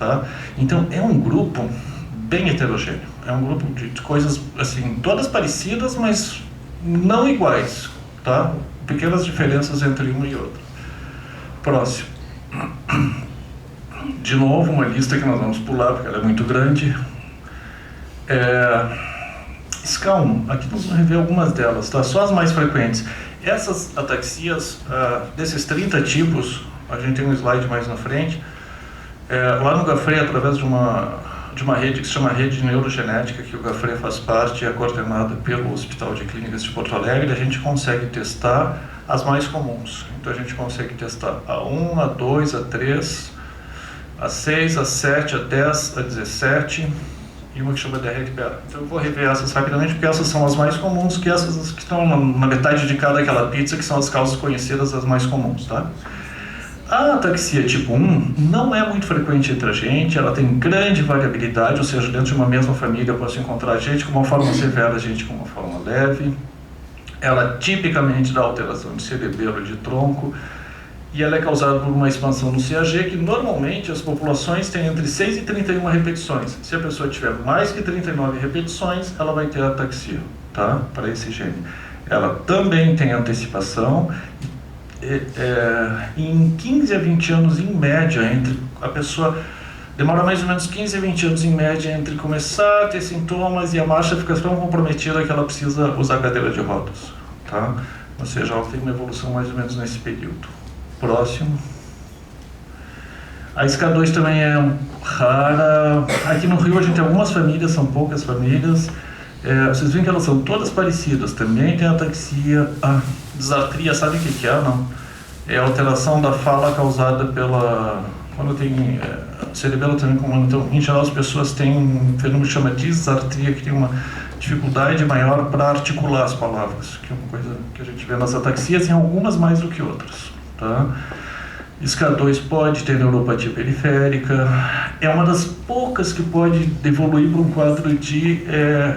tá? Então é um grupo bem heterogêneo, é um grupo de coisas assim, todas parecidas, mas não iguais, tá? Pequenas diferenças entre uma e outra. Próximo. De novo, uma lista que nós vamos pular, porque ela é muito grande. SCA1, aqui nós vamos rever algumas delas, tá? Só as mais frequentes. Essas ataxias, desses 30 tipos, a gente tem um slide mais na frente, lá no Gafrey, através de uma rede que se chama Rede Neurogenética, que o Gafrey faz parte e é coordenada pelo Hospital de Clínicas de Porto Alegre, a gente consegue testar as mais comuns. Então a gente consegue testar a 1, a 2, a 3, a 6, a 7, a 10, a 17 e uma que chama DRPA. Então eu vou rever essas rapidamente, porque essas são as mais comuns, que essas que estão na metade de cada aquela pizza, que são as causas conhecidas, as mais comuns, tá? A ataxia tipo 1 não é muito frequente entre a gente, ela tem grande variabilidade, ou seja, dentro de uma mesma família pode encontrar gente com uma forma severa, gente com uma forma leve. Ela tipicamente dá alteração de cerebelo e de tronco, e ela é causada por uma expansão no CAG, que normalmente as populações têm entre 6 e 31 repetições. Se a pessoa tiver mais que 39 repetições, ela vai ter ataxia, tá? Para esse gene. Ela também tem antecipação, em 15 a 20 anos em média, a pessoa demora mais ou menos 15 a 20 anos em média entre começar a ter sintomas e a marcha fica tão comprometida que ela precisa usar cadeira de rodas, tá? Ou seja, ela tem uma evolução mais ou menos nesse período. Próximo. A SCA2 também é rara. Aqui no Rio a gente tem algumas famílias, são poucas famílias. Vocês veem que elas são todas parecidas. Também tem ataxia, disartria, sabe o que é, não? É a alteração da fala causada pela... Quando tem cerebelo também comum. Então, em geral, as pessoas têm um fenômeno que chama disartria, que tem uma dificuldade maior para articular as palavras, que é uma coisa que a gente vê nas ataxias, e algumas mais do que outras, tá? SCA2 pode ter neuropatia periférica, é uma das poucas que pode evoluir para um quadro de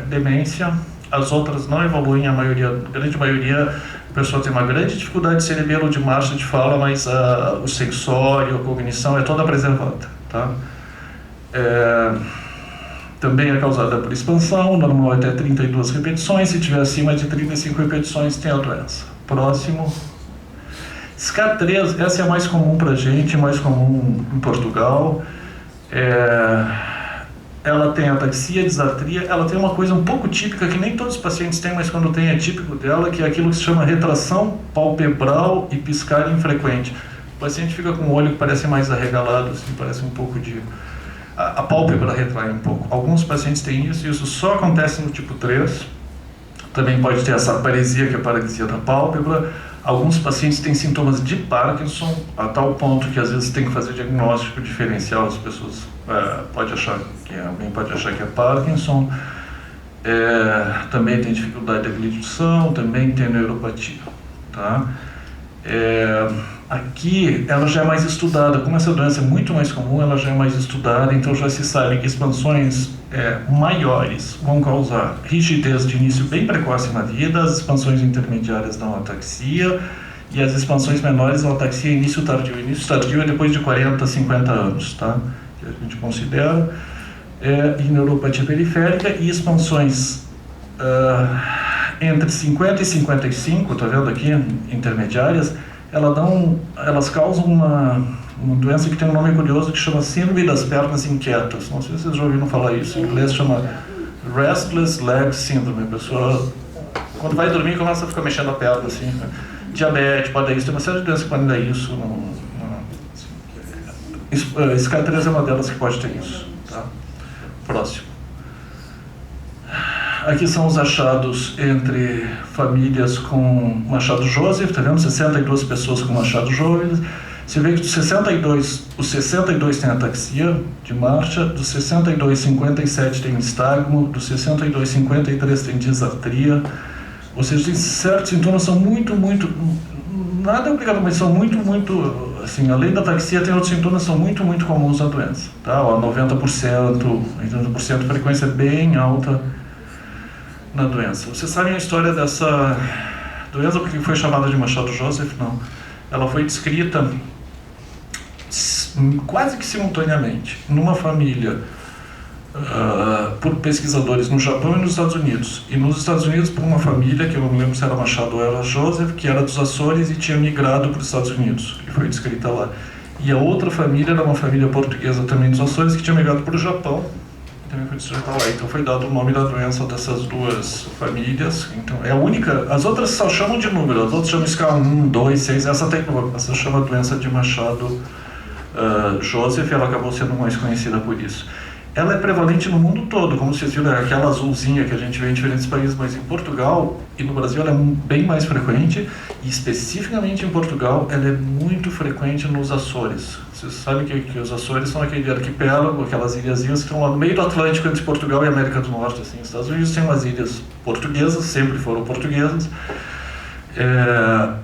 demência. As outras não evoluem, a grande maioria, a pessoa tem uma grande dificuldade de cerebelo, de marcha, de fala, mas o sensório, a cognição é toda preservada, tá? Também é causada por expansão, normal até 32 repetições, se tiver acima de 35 repetições tem a doença. Próximo. SCA3, essa é a mais comum para a gente, mais comum em Portugal. Ela tem ataxia, disartria, ela tem uma coisa um pouco típica que nem todos os pacientes têm, mas quando tem é típico dela, que é aquilo que se chama retração palpebral e piscar infrequente. O paciente fica com o olho que parece mais arregalado, assim, parece um pouco de... A pálpebra retrai um pouco. Alguns pacientes têm isso, e isso só acontece no tipo 3. Também pode ter essa paresia, que é a paralisia da pálpebra. Alguns pacientes têm sintomas de Parkinson, a tal ponto que às vezes tem que fazer diagnóstico diferencial. As pessoas alguém pode achar que é Parkinson. Também tem dificuldade de deglutição, também tem neuropatia, tá? Aqui ela já é mais estudada, como essa doença é muito mais comum, ela já é mais estudada, então já se sabe que expansões maiores vão causar rigidez de início bem precoce na vida, as expansões intermediárias dão ataxia, e as expansões menores dão ataxia em início tardio. Início tardio é depois de 40, 50 anos, tá? Que a gente considera, e neuropatia periférica, e expansões entre 50 e 55, tá vendo aqui, intermediárias, elas causam uma doença que tem um nome curioso que chama síndrome das pernas inquietas. Não sei se vocês já ouviram falar isso. Em inglês chama Restless Leg Syndrome. A pessoa, quando vai dormir, começa a ficar mexendo a perna, assim. Diabetes, pode dar isso. Tem uma série de doenças que podem dar isso. SCA3 é uma delas que pode ter isso. Tá? Próximo. Aqui são os achados entre famílias com Machado Joseph, tá vendo? 62 pessoas com Machado Joseph. Você vê que os 62 tem ataxia de marcha, dos 62, 57 tem nistagmo, dos 62, 53 tem disartria. Ou seja, tem certos sintomas, são muito, nada é obrigado, mas são muito, assim, além da ataxia, tem outros sintomas que são muito comuns na doença, tá? 90%, 80% de frequência bem alta na doença. Vocês sabem a história dessa doença, porque foi chamada de Machado Joseph? Não. Ela foi descrita quase que simultaneamente, numa família, por pesquisadores no Japão e nos Estados Unidos. E nos Estados Unidos por uma família, que eu não me lembro se era Machado ou era Joseph, que era dos Açores e tinha migrado para os Estados Unidos, que foi descrita lá. E a outra família era uma família portuguesa também dos Açores, que tinha migrado para o Japão, e também foi descrita lá. Então foi dado o nome da doença dessas duas famílias. Então é a única, as outras só chamam de número, as outras chamam escala 1, 2, 6, essa tem nome, essa chama doença de Machado Joseph, ela acabou sendo mais conhecida por isso. Ela é prevalente no mundo todo, como vocês viram, é aquela azulzinha que a gente vê em diferentes países, mas em Portugal e no Brasil ela é bem mais frequente, e especificamente em Portugal ela é muito frequente nos Açores. Vocês sabem que os Açores são aquele arquipélago, aquelas ilhazinhas que estão lá no meio do Atlântico entre Portugal e América do Norte. Assim. Os Estados Unidos têm umas ilhas portuguesas, sempre foram portuguesas,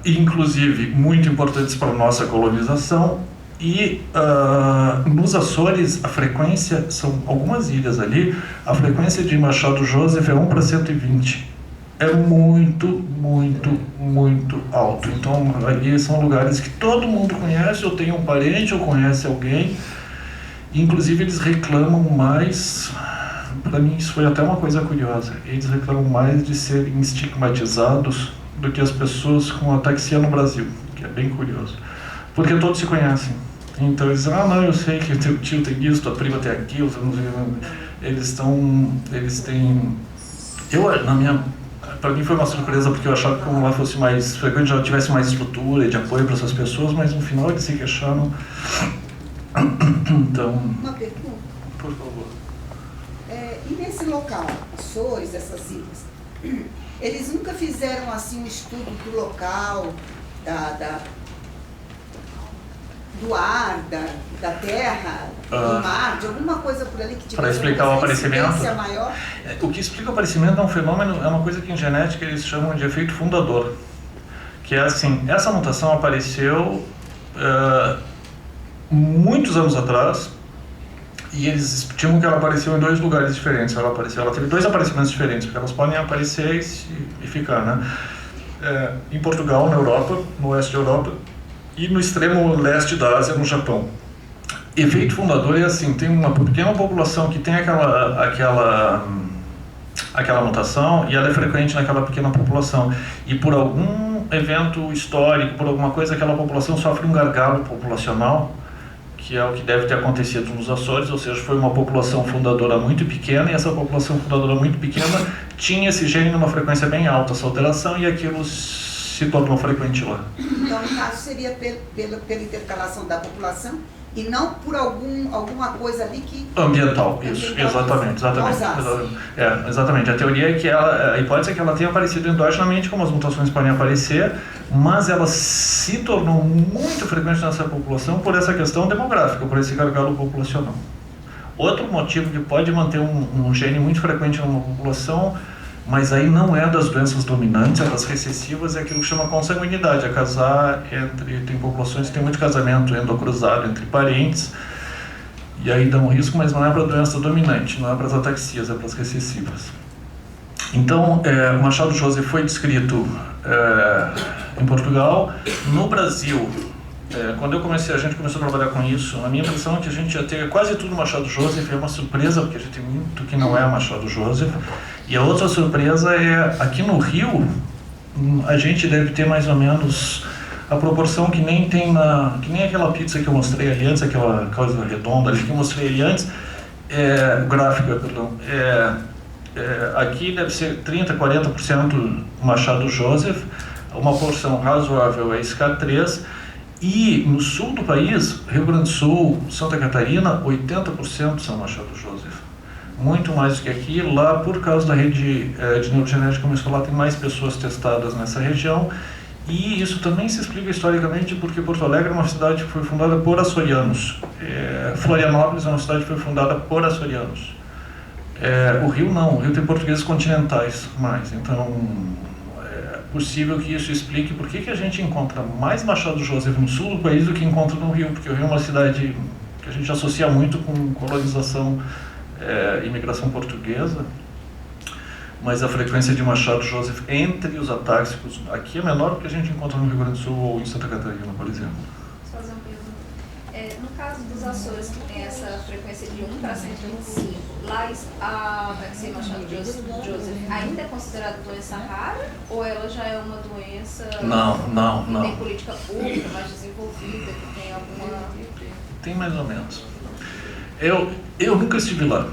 inclusive muito importantes para a nossa colonização. E nos Açores, a frequência, são algumas ilhas ali, a frequência de Machado Joseph é 1 para 120. É muito, muito, muito alto. Então, ali são lugares que todo mundo conhece, ou tem um parente, ou conhece alguém. Inclusive, eles reclamam mais, para mim isso foi até uma coisa curiosa, eles reclamam mais de serem estigmatizados do que as pessoas com ataxia no Brasil, que é bem curioso. Porque todos se conhecem. Então eles dizem, não, eu sei que teu tio tem isso, tua prima tem aquilo, eles têm... Para mim foi uma surpresa, porque eu achava que como lá fosse mais frequente, já tivesse mais estrutura e de apoio para essas pessoas, mas no final eles se queixaram. Então... Uma pergunta? Por favor. E nesse local, Açores, essas ilhas, eles nunca fizeram assim um estudo do local, do ar, da terra, do mar, de alguma coisa por ali que tivesse para explicar o aparecimento maior? O que explica o aparecimento é um fenômeno, é uma coisa que em genética eles chamam de efeito fundador, que é assim, essa mutação apareceu muitos anos atrás, e eles estimam que ela apareceu em 2 lugares diferentes. Ela teve 2 aparecimentos diferentes, porque elas podem aparecer e ficar, né? Em Portugal, na Europa, no oeste da Europa, e no extremo leste da Ásia, no Japão. Efeito fundador é assim, tem uma pequena população que tem aquela mutação, e ela é frequente naquela pequena população. E por algum evento histórico, por alguma coisa, aquela população sofre um gargalo populacional, que é o que deve ter acontecido nos Açores, ou seja, foi uma população fundadora muito pequena, e essa população fundadora muito pequena tinha esse gene numa frequência bem alta, essa alteração, e aquilo se tornou frequente lá. Então, no caso, seria pela intercalação da população e não por alguma coisa ali que... Ambiental, isso, exatamente. Exatamente. A teoria é que a hipótese é que ela tenha aparecido endogenamente, como as mutações podem aparecer, mas ela se tornou muito frequente nessa população por essa questão demográfica, por esse gargalo populacional. Outro motivo que pode manter um gene muito frequente numa população, mas aí não é das doenças dominantes, é das recessivas, é aquilo que chama consanguinidade, é casar tem populações que tem muito casamento endocruzado entre parentes, e aí dá um risco, mas não é para a doença dominante, não é para as ataxias, é para as recessivas. Então, o Machado Joseph foi descrito em Portugal. No Brasil, quando a gente começou a trabalhar com isso, a minha impressão é que a gente ia ter quase tudo Machado Joseph. É uma surpresa, porque a gente tem muito que não é Machado Joseph. E a outra surpresa é, aqui no Rio, a gente deve ter mais ou menos a proporção que nem aquela pizza que eu mostrei ali antes, aquela coisa redonda ali que eu mostrei ali antes, gráfica, perdão. Aqui deve ser 30%, 40% Machado Joseph, uma porção razoável é SK3, e no sul do país, Rio Grande do Sul, Santa Catarina, 80% são Machado Joseph. Muito mais do que aqui. Lá, por causa da rede de neurogenética começou lá, tem mais pessoas testadas nessa região, e isso também se explica historicamente porque Porto Alegre é uma cidade que foi fundada por açorianos. Florianópolis é uma cidade que foi fundada por açorianos. O Rio não, o Rio tem portugueses continentais mais, então é possível que isso explique por que a gente encontra mais Machado Joseph no sul do país do que encontra no Rio, porque o Rio é uma cidade que a gente associa muito com colonização, imigração portuguesa, mas a frequência de Machado Joseph entre os atáxicos aqui é menor do que a gente encontra no Rio Grande do Sul ou em Santa Catarina, por exemplo. Posso fazer uma pergunta? dos Açores que tem essa frequência de 1 para 125, lá a ataxia Machado Joseph ainda é considerada doença rara ou ela já é uma doença não. que tem política pública mais desenvolvida, que tem alguma... Tem mais ou menos. Eu nunca estive lá.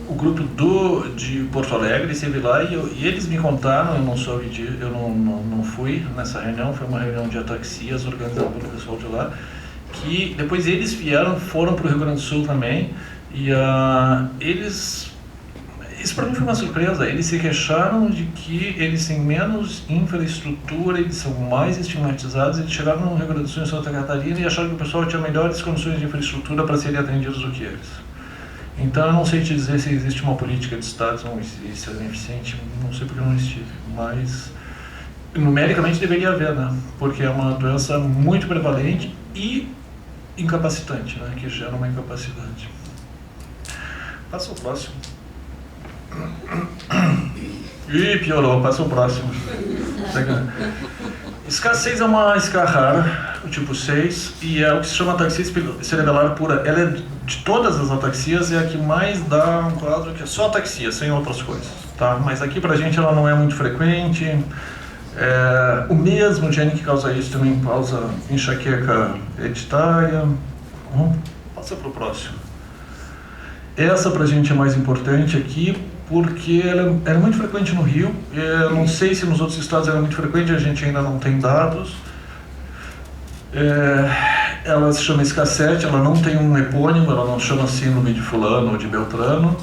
O grupo de Porto Alegre esteve lá e eles me contaram, eu não fui nessa reunião, foi uma reunião de ataxias organizada pelo pessoal de lá, que depois eles foram para o Rio Grande do Sul também, e isso para mim foi uma surpresa. Eles se queixaram de que eles têm menos infraestrutura, eles são mais estigmatizados. Eles chegaram no Rio Grande do Sul, em Santa Catarina, e acharam que o pessoal tinha melhores condições de infraestrutura para serem atendidos do que eles. Então eu não sei te dizer se existe uma política de Estado, se é ineficiente, não sei porque eu não estive, mas numericamente deveria haver, né? Porque é uma doença muito prevalente e incapacitante, né? Que gera uma incapacidade. Passa o próximo. Ih, piorou, passa o próximo. SCA6 é uma SCA rara, o tipo 6, e é o que se chama ataxia cerebelar pura. Ela é, de todas as ataxias, é a que mais dá um quadro que é só ataxia, sem outras coisas, tá? Mas aqui pra gente ela não é muito frequente. O mesmo gene que causa isso também causa enxaqueca hereditária. Passa pro próximo. Essa pra gente é mais importante aqui, porque ela é muito frequente no Rio. Eu não sei se nos outros estados ela é muito frequente, a gente ainda não tem dados. Ela se chama SCA7, ela não tem um epônimo, ela não chama síndrome de fulano ou de beltrano.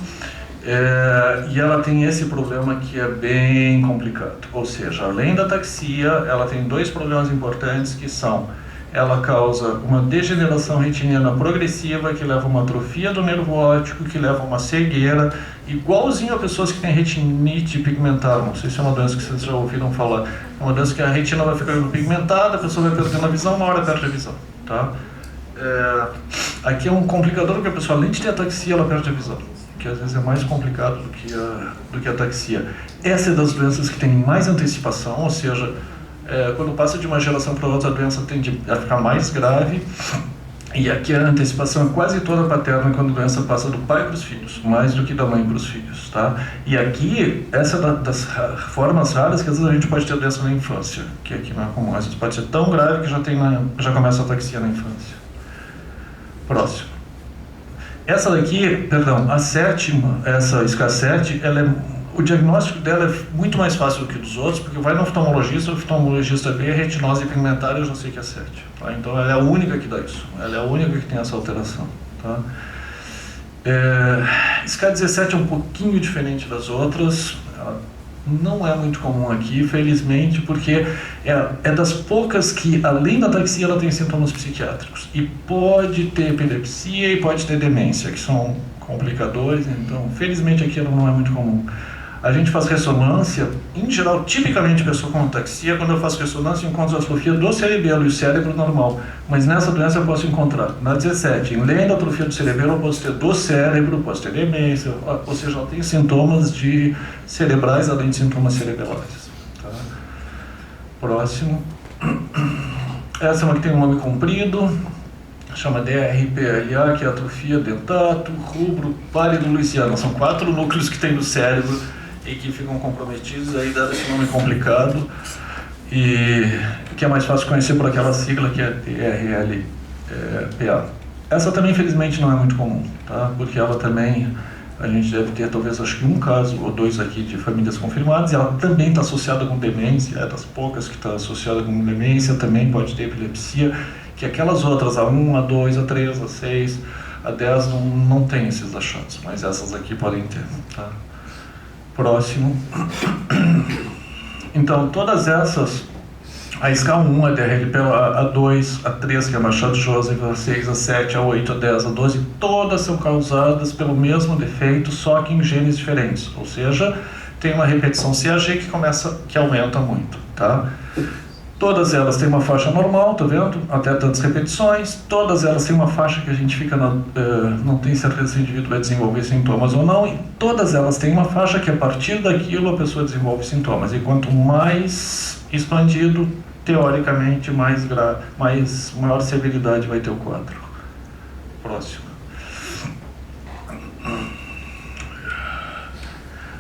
E ela tem esse problema que é bem complicado. Ou seja, além da ataxia, ela tem dois problemas importantes que são: ela causa uma degeneração retiniana progressiva, que leva a uma atrofia do nervo óptico, que leva a uma cegueira, igualzinho a pessoas que têm retinite pigmentar. Não sei se é uma doença que vocês já ouviram falar. É uma doença que a retina vai ficando pigmentada, a pessoa vai perdendo a visão, uma hora perde a visão, tá? Aqui é um complicador, porque a pessoa, além de ter ataxia, ela perde a visão, que às vezes é mais complicado do que a ataxia. Essa é das doenças que tem mais antecipação, ou seja, quando passa de uma geração para outra, a doença tende a ficar mais grave. E aqui a antecipação é quase toda paterna, quando a doença passa do pai para os filhos, mais do que da mãe para os filhos, tá? E aqui, essa é das formas raras que às vezes a gente pode ter doença na infância, que aqui não é comum. Às vezes pode ser tão grave que já começa a ataxia na infância. Próximo. Essa daqui, perdão, a sétima, essa SCA7, o diagnóstico dela é muito mais fácil do que dos outros, porque vai no oftalmologista, o oftalmologista vê retinose pigmentar e eu já sei que é 7. Tá? Então ela é a única que dá isso, ela é a única que tem essa alteração. Tá? SCA17 é um pouquinho diferente das outras, ela não é muito comum aqui, felizmente, porque é das poucas que, além da ataxia, ela tem sintomas psiquiátricos. E pode ter epilepsia e pode ter demência, que são complicadores, então felizmente aqui ela não é muito comum. A gente faz ressonância, em geral, tipicamente pessoa com ataxia, quando eu faço ressonância, eu encontro a atrofia do cerebelo e o cérebro normal. Mas nessa doença eu posso encontrar, na 17, além da atrofia do cerebelo, eu posso ter do cérebro, posso ter demência, ou seja, ela tem sintomas cerebrais além de sintomas cerebelares. Tá? Próximo. Essa é uma que tem um nome comprido, chama DRPLA, que é atrofia dentato, rubro, pálido luisiana. São 4 núcleos que tem no cérebro e que ficam comprometidos, aí dá esse nome complicado, e que é mais fácil conhecer por aquela sigla que é DRLPA. Essa também, infelizmente, não é muito comum, tá? Porque ela também, a gente deve ter talvez, acho que um caso ou 2 aqui de famílias confirmadas, e ela também está associada com demência, é das poucas que está associada com demência, também pode ter epilepsia, que aquelas outras, a 1, a 2, a 3, a 6, a 10, não tem esses achados, mas essas aqui podem ter, tá? Próximo. Então, todas essas, a SCA1, a DRLPA, a 2, a 3, que é Machado Joseph, a 6, a 7, a 8, a 10, a 12, todas são causadas pelo mesmo defeito, só que em genes diferentes, ou seja, tem uma repetição CAG que aumenta muito, tá? Todas elas têm uma faixa normal, tá vendo? Até tantas repetições. Todas elas têm uma faixa que a gente fica não tem certeza se o indivíduo vai desenvolver sintomas ou não. E todas elas têm uma faixa que a partir daquilo a pessoa desenvolve sintomas. E quanto mais expandido, teoricamente, maior severidade vai ter o quadro. Próximo.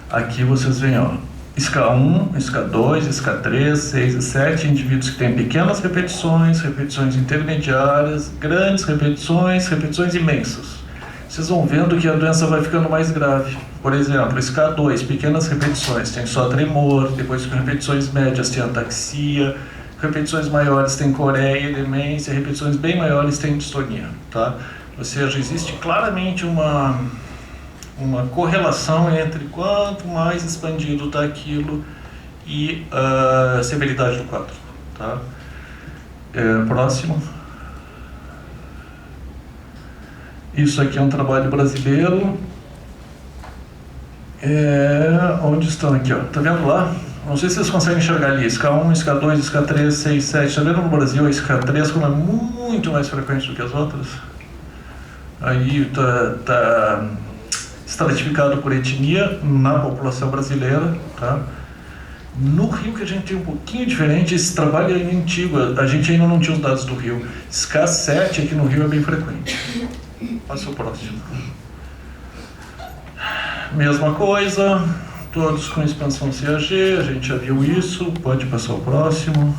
Aqui vocês veem, ó, SCA1, SCA2, SCA3, 6 e 7, indivíduos que têm pequenas repetições, repetições intermediárias, grandes repetições, repetições imensas. Vocês vão vendo que a doença vai ficando mais grave. Por exemplo, SCA2, pequenas repetições, tem só tremor, depois com repetições médias tem ataxia, repetições maiores tem coreia, demência, repetições bem maiores tem distonia, tá? Ou seja, existe claramente uma correlação entre quanto mais expandido está aquilo e a severidade do quadro, tá? Próximo. Isso aqui é um trabalho brasileiro. Onde estão aqui, ó? Tá vendo lá? Não sei se vocês conseguem enxergar ali. SCA1, SCA2, SCA3, 6, 7. Tá vendo no Brasil a SCA3 como é muito mais frequente do que as outras? Aí tá estratificado por etnia na população brasileira, tá? No Rio, que a gente tem um pouquinho diferente, esse trabalho é antigo, a gente ainda não tinha os dados do Rio. SCA7 aqui no Rio é bem frequente. Passa o próximo. Mesma coisa, todos com expansão CAG, a gente já viu isso, pode passar o próximo.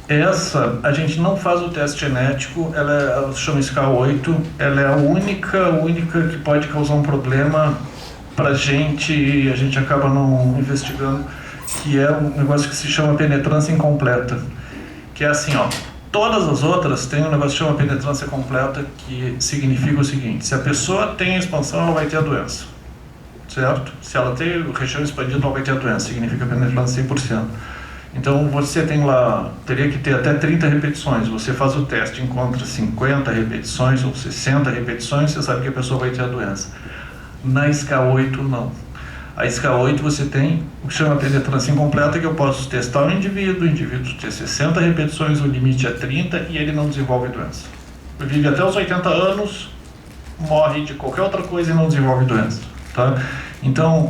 Essa, a gente não faz o teste genético, ela se chama SCA8, ela é a única que pode causar um problema pra gente e a gente acaba não investigando, que é um negócio que se chama penetrância incompleta, que é assim, ó, todas as outras têm um negócio que chama penetrância completa, que significa o seguinte: se a pessoa tem expansão, ela vai ter a doença, certo? Se ela tem o região expandido, ela vai ter a doença, significa penetrância 100%. Então você tem lá, teria que ter até 30 repetições, você faz o teste, encontra 50 repetições ou 60 repetições, você sabe que a pessoa vai ter a doença. Na SCA8 não. A SCA8 você tem o que chama penetrância incompleta, que eu posso testar o indivíduo ter 60 repetições, o limite é 30 e ele não desenvolve doença. Ele vive até os 80 anos, morre de qualquer outra coisa e não desenvolve doença, tá? Então,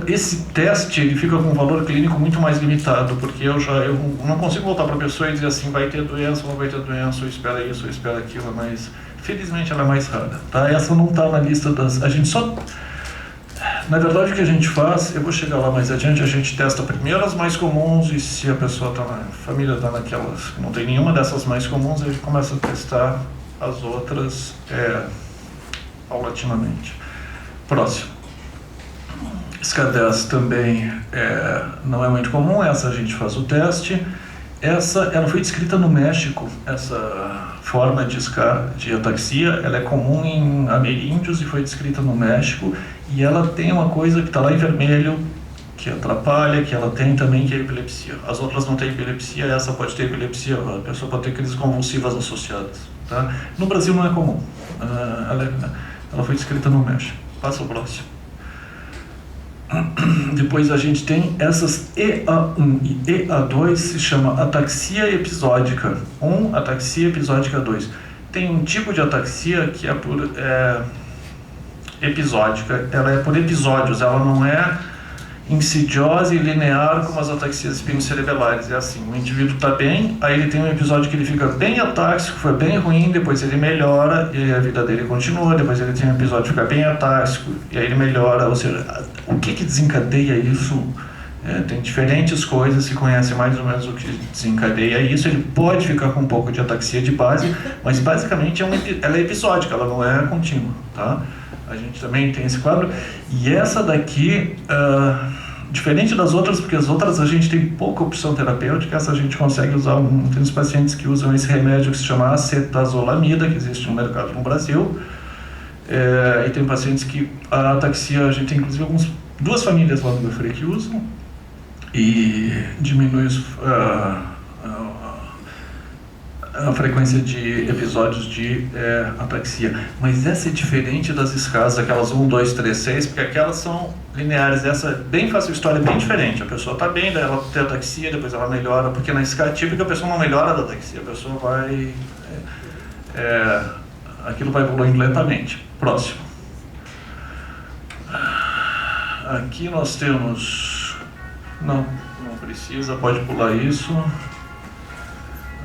esse teste ele fica com um valor clínico muito mais limitado, porque eu não consigo voltar para a pessoa e dizer assim, vai ter doença, não vai ter doença, ou espera isso, ou espera aquilo, mas felizmente ela é mais rara, tá? Essa não está na lista das... A gente só... Na verdade, o que a gente faz, eu vou chegar lá mais adiante, a gente testa primeiro as mais comuns e se a pessoa a família está naquelas que não tem nenhuma dessas mais comuns, a gente começa a testar as outras paulatinamente. Próximo. SCA10 também não é muito comum, essa a gente faz o teste. Ela foi descrita no México, essa forma de ataxia, ela é comum em ameríndios e foi descrita no México, e ela tem uma coisa que está lá em vermelho, que atrapalha, que ela tem também, que é epilepsia. As outras não têm epilepsia, essa pode ter epilepsia, a pessoa pode ter crises convulsivas associadas, tá? No Brasil não é comum, ela foi descrita no México. Passa o próximo. Depois a gente tem essas EA1 e EA2, se chama ataxia episódica 1, ataxia episódica 2. Tem um tipo de ataxia que é por episódica, ela é por episódios, ela não é insidiosa e linear como as ataxias espinocerebelares. É assim, o indivíduo está bem, aí ele tem um episódio que ele fica bem atáxico, foi bem ruim, depois ele melhora e a vida dele continua, depois ele tem um episódio que fica bem atáxico e aí ele melhora. Ou seja, o que desencadeia isso? Tem diferentes coisas, se conhece mais ou menos o que desencadeia isso. Ele pode ficar com um pouco de ataxia de base, mas basicamente ela é episódica, ela não é contínua, tá? A gente também tem esse quadro. E essa daqui, diferente das outras, porque as outras a gente tem pouca opção terapêutica, essa a gente consegue usar, tem uns pacientes que usam esse remédio que se chama acetazolamida, que existe no mercado no Brasil, e tem pacientes que a ataxia, a gente tem inclusive duas famílias lá no Gafre que usam, e diminui a frequência de episódios de ataxia. Mas essa é diferente das escalas, aquelas 1, 2, 3, 6, porque aquelas são lineares. Essa é bem fácil, a história é bem diferente. A pessoa está bem, daí ela tem ataxia, depois ela melhora, porque na escala típica a pessoa não melhora da ataxia, a pessoa vai... aquilo vai evoluindo lentamente. Próximo. aqui nós temos... Não precisa, pode pular isso.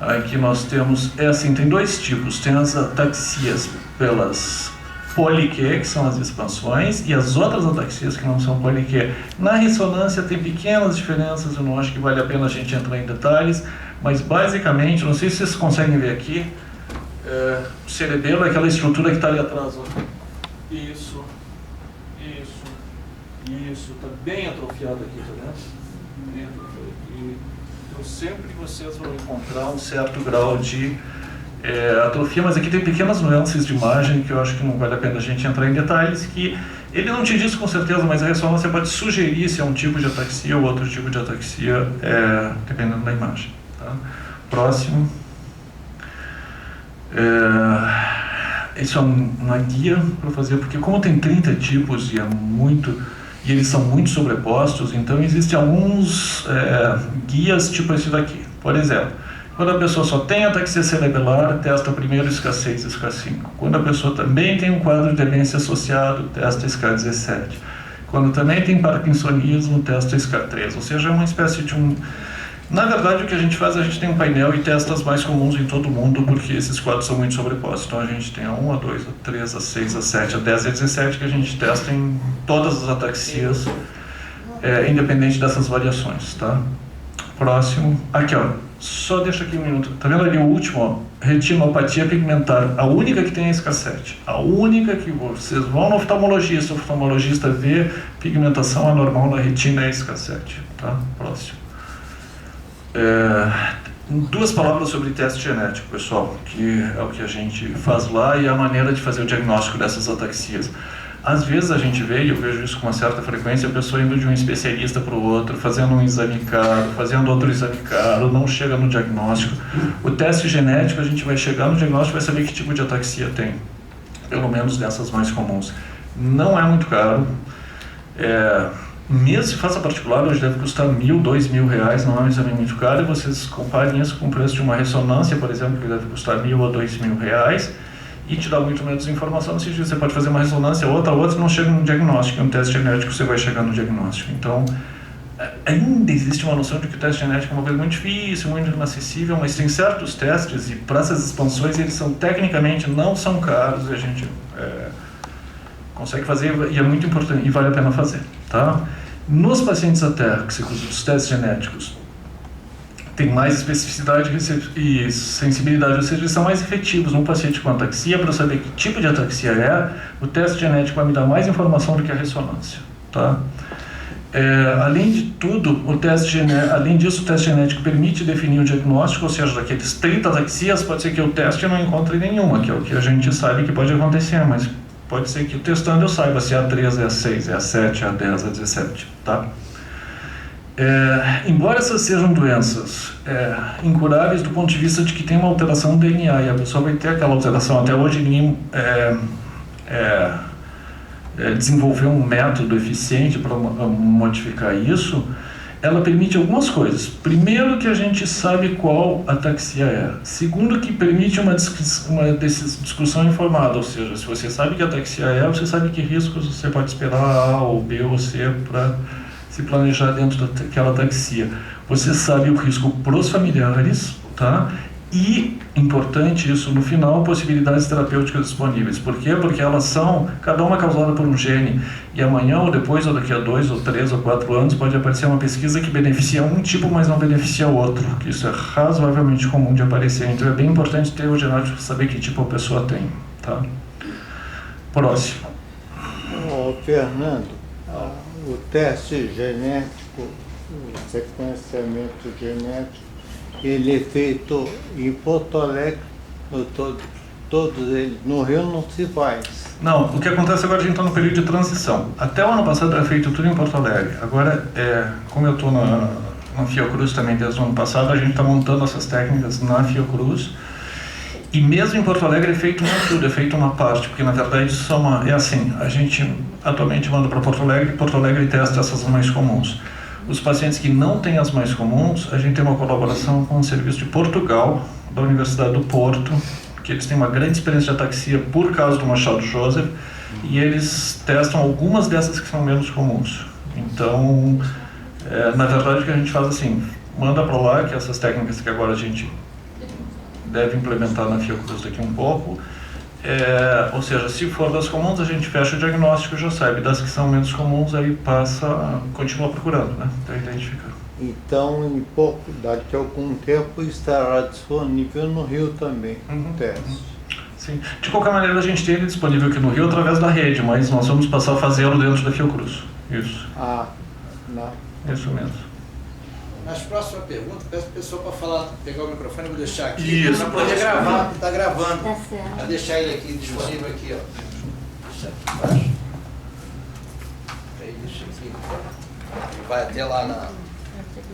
Aqui nós temos... tem dois tipos. Tem as ataxias pelas poliQ, que são as expansões, e as outras ataxias que não são poliQ. Na ressonância tem pequenas diferenças, eu não acho que vale a pena a gente entrar em detalhes, mas basicamente, não sei se vocês conseguem ver aqui, o cerebelo é aquela estrutura que está ali atrás. Ó. Isso, está bem atrofiado aqui, tá vendo? Bem atrofiado aqui. Então sempre vocês vão encontrar um certo grau de atrofia, mas aqui tem pequenas nuances de imagem que eu acho que não vale a pena a gente entrar em detalhes, que ele não te diz com certeza, mas a ressonância pode sugerir se é um tipo de ataxia ou outro tipo de ataxia, dependendo da imagem. Tá? Próximo. Isso é uma guia para fazer, porque como tem 30 tipos e eles são muito sobrepostos, então existem alguns guias tipo esse daqui. Por exemplo, quando a pessoa só tem ataxia cerebelar, testa primeiro SK6 e SK5. Quando a pessoa também tem um quadro de demência associado, testa SK17. Quando também tem parkinsonismo, testa SK3. Ou seja, é uma espécie de um... Na verdade, o que a gente faz, a gente tem um painel e testa as mais comuns em todo mundo, porque esses quadros são muito sobrepostos. Então a gente tem a 1, a 2, a 3, a 6, a 7, a 10 e a 17, que a gente testa em todas as ataxias, independente dessas variações, tá? Próximo. Aqui, ó. Só deixa aqui um minuto. Tá vendo ali o último, ó? Retinopatia pigmentar. A única que tem é SK7. A única que vocês vão no oftalmologista, o oftalmologista vê pigmentação anormal na retina é SK7, tá? Próximo. Duas palavras sobre teste genético, pessoal, que é o que a gente faz lá e a maneira de fazer o diagnóstico dessas ataxias. Às vezes a gente vê, e eu vejo isso com uma certa frequência, a pessoa indo de um especialista para o outro, fazendo um exame caro, fazendo outro exame caro, não chega no diagnóstico. O teste genético, a gente vai chegar no diagnóstico e vai saber que tipo de ataxia tem, pelo menos dessas mais comuns. Não é muito caro. Mesmo se faça particular, hoje deve custar R$1.000, R$2.000, não é um exame muito caro, e vocês comparem isso com o preço de uma ressonância, por exemplo, que deve custar R$1.000 a R$2.000, e te dá muito menos informação. Se você pode fazer uma ressonância, outra não chega no diagnóstico, um teste genético você vai chegar no diagnóstico. Então, ainda existe uma noção de que o teste genético é uma coisa muito difícil, muito inacessível, mas tem certos testes, e para essas expansões, eles são, tecnicamente, não são caros, e a gente consegue fazer, e é muito importante, e vale a pena fazer, tá? Nos pacientes atáxicos, os testes genéticos tem mais especificidade e sensibilidade, ou seja, eles são mais efetivos no paciente com ataxia. Para saber que tipo de ataxia o teste genético vai me dar mais informação do que a ressonância, tá? Além de tudo, além disso, o teste genético permite definir o diagnóstico, ou seja, daqueles 30 ataxias, pode ser que o teste não encontre nenhuma, que é o que a gente sabe que pode acontecer, mas pode ser que testando eu saiba se é a 3, é a 6, é a 7, é a 10, é a 17, tá? Embora essas sejam doenças incuráveis do ponto de vista de que tem uma alteração no DNA, e a pessoa vai ter aquela alteração, até hoje ninguém desenvolveu um método eficiente para modificar isso, ela permite algumas coisas. Primeiro, que a gente sabe qual ataxia é. Segundo, que permite uma discussão informada, ou seja, se você sabe que ataxia você sabe que riscos você pode esperar A ou B ou C para se planejar dentro daquela ataxia. Você sabe o risco para os familiares, tá? E, importante isso, no final, possibilidades terapêuticas disponíveis. Por quê? Porque elas são, cada uma causada por um gene, e amanhã ou depois, ou daqui a 2 ou 3 ou 4 anos, pode aparecer uma pesquisa que beneficia um tipo, mas não beneficia o outro, que isso é razoavelmente comum de aparecer. Então é bem importante ter o genético para saber que tipo a pessoa tem, tá? Próximo. Fernando, o teste genético, o sequenciamento genético, ele é feito em Porto Alegre, todos eles. No Rio não se faz. Não, o que acontece agora, a gente está no período de transição. Até o ano passado era feito tudo em Porto Alegre. Agora, como eu estou na Fiocruz também desde o ano passado, a gente está montando essas técnicas na Fiocruz. E mesmo em Porto Alegre é feito não tudo, é feito uma parte, porque na verdade isso é assim, a gente atualmente manda para Porto Alegre testa essas mais comuns. Os pacientes que não têm as mais comuns, a gente tem uma colaboração com o Serviço de Portugal, da Universidade do Porto, que eles têm uma grande experiência de ataxia por causa do Machado Joseph, e eles testam algumas dessas que são menos comuns. Então, na verdade, o que a gente faz assim, manda para lá, que essas técnicas que agora a gente deve implementar na Fiocruz daqui um pouco, ou seja, se for das comuns, a gente fecha o diagnóstico e já sabe. Das que são menos comuns, aí continua procurando, né, para identificar. Então, daqui a algum tempo estará disponível no Rio também, o teste. Sim. De qualquer maneira, a gente tem ele disponível aqui no Rio através da rede, mas nós vamos passar a fazê-lo dentro da Fiocruz. Isso. Não. Isso mesmo. Nas próximas perguntas, peço para o pessoal para pegar o microfone, vou deixar aqui. Isso. Para poder gravar, porque está gravando. Tá certo. Para deixar ele aqui, disponível aqui, ó. Deixa aqui embaixo. Aí deixa aqui. Ele vai até lá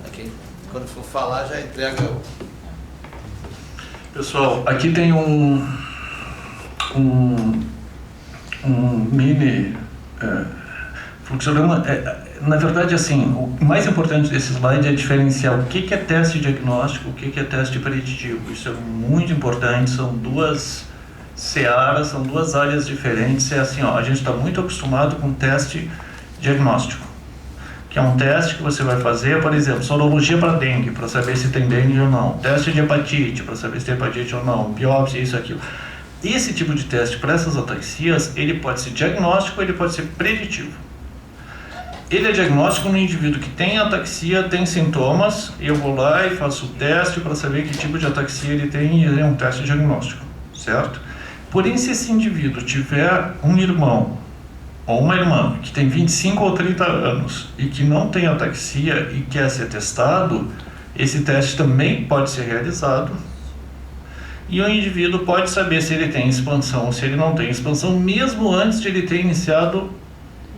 aqui. Quando for falar, já entrega o... Pessoal, aqui tem um mini fluxograma. Na verdade, assim, o mais importante desse slide é diferenciar o que é teste diagnóstico, o que é teste preditivo. Isso é muito importante, são duas searas, são duas áreas diferentes. É assim, a gente está muito acostumado com teste diagnóstico, que é um teste que você vai fazer, por exemplo, sorologia para dengue, para saber se tem dengue ou não, teste de hepatite, para saber se tem hepatite ou não, biópsia, isso, aquilo. Esse tipo de teste para essas ataxias, ele pode ser diagnóstico, ele pode ser preditivo. Ele é diagnóstico no indivíduo que tem ataxia, tem sintomas, eu vou lá e faço o teste para saber que tipo de ataxia ele tem, e ele é um teste diagnóstico, certo? Porém, se esse indivíduo tiver um irmão ou uma irmã que tem 25 ou 30 anos e que não tem ataxia e quer ser testado, esse teste também pode ser realizado e o indivíduo pode saber se ele tem expansão ou se ele não tem expansão, mesmo antes de ele ter iniciado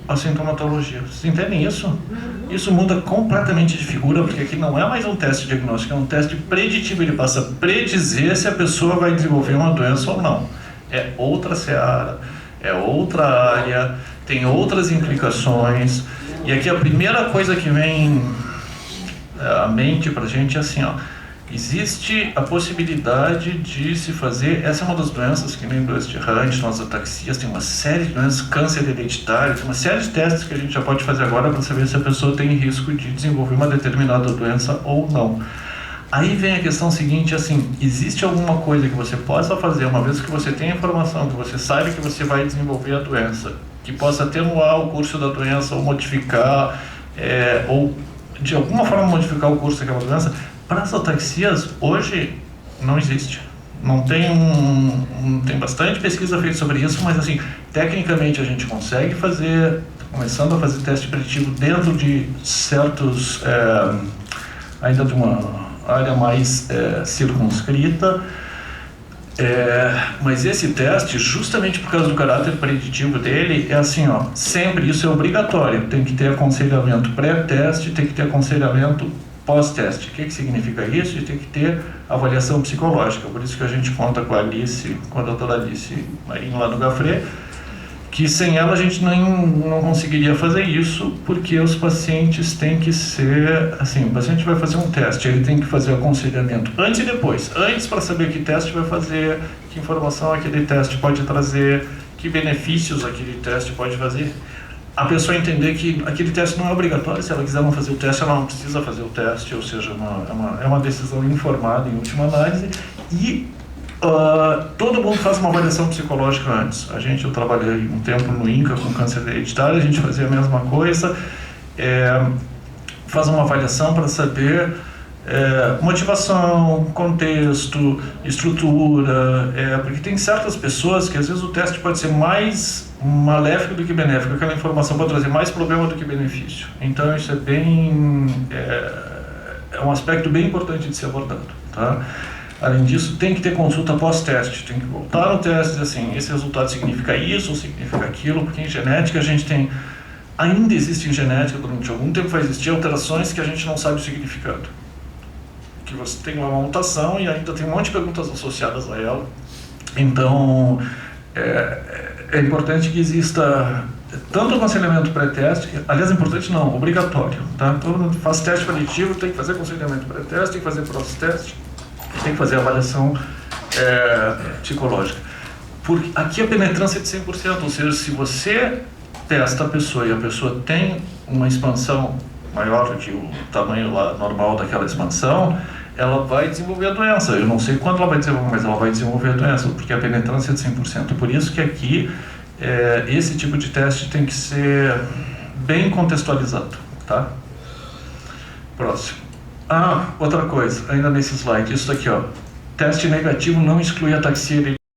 a sintomatologia. Vocês entendem isso? Isso muda completamente de figura, porque aqui não é mais um teste diagnóstico, é um teste preditivo. Ele passa a predizer se a pessoa vai desenvolver uma doença ou não. É outra seara, é outra área, tem outras implicações. E aqui a primeira coisa que vem à mente para a gente é assim, existe a possibilidade de se fazer, essa é uma das doenças que nem doença de Huntington, as ataxias, tem uma série de doenças, câncer hereditário, tem uma série de testes que a gente já pode fazer agora para saber se a pessoa tem risco de desenvolver uma determinada doença ou não. Aí vem a questão seguinte, assim, existe alguma coisa que você possa fazer, uma vez que você tem a informação, que você sabe que você vai desenvolver a doença, que possa atenuar o curso da doença ou modificar, ou de alguma forma modificar o curso daquela doença? Para as ataxias, hoje, não existe. Não tem tem bastante pesquisa feita sobre isso, mas assim, tecnicamente a gente consegue fazer, começando a fazer teste preditivo dentro de certos, ainda de uma área mais circunscrita, mas esse teste, justamente por causa do caráter preditivo dele, é assim, sempre isso é obrigatório, tem que ter aconselhamento pré-teste, tem que ter aconselhamento pós-teste. O que significa isso? E tem que ter avaliação psicológica. Por isso que a gente conta com a Alice, com a doutora Alice Marinho lá no Gafré, que sem ela a gente não conseguiria fazer isso, porque os pacientes têm que ser, assim, o paciente vai fazer um teste, ele tem que fazer aconselhamento antes e depois. Antes, para saber que teste vai fazer, que informação aquele teste pode trazer, que benefícios aquele teste pode fazer. A pessoa entender que aquele teste não é obrigatório, se ela quiser não fazer o teste, ela não precisa fazer o teste, ou seja, é uma decisão informada em última análise, e todo mundo faz uma avaliação psicológica antes. Eu trabalhei um tempo no INCA com câncer hereditário, a gente fazia a mesma coisa, faz uma avaliação para saber motivação, contexto, estrutura, porque tem certas pessoas que às vezes o teste pode ser mais maléfico do que benéfico, aquela informação pode trazer mais problema do que benefício. Então isso é um aspecto bem importante de ser abordado, tá? Além disso, tem que ter consulta pós-teste, tem que voltar no teste e dizer assim, esse resultado significa isso ou significa aquilo, porque em genética a gente tem, ainda existe em genética, durante algum tempo vai existir alterações que a gente não sabe o significado. Que você tem uma mutação e ainda tem um monte de perguntas associadas a ela. Então, é importante que exista tanto aconselhamento pré-teste, aliás, importante não, obrigatório, tá? Todo mundo faz teste preditivo, tem que fazer aconselhamento pré-teste, tem que fazer pós-teste, tem que fazer avaliação psicológica. Porque aqui a penetrância é de 100%, ou seja, se você testa a pessoa e a pessoa tem uma expansão maior que o tamanho lá normal daquela expansão, ela vai desenvolver a doença. Eu não sei quando ela vai desenvolver, mas ela vai desenvolver a doença, porque a penetrância é de 100%. Por isso que aqui, esse tipo de teste tem que ser bem contextualizado, tá? Próximo. Outra coisa, ainda nesse slide, isso aqui, ó. Teste negativo não exclui ataxia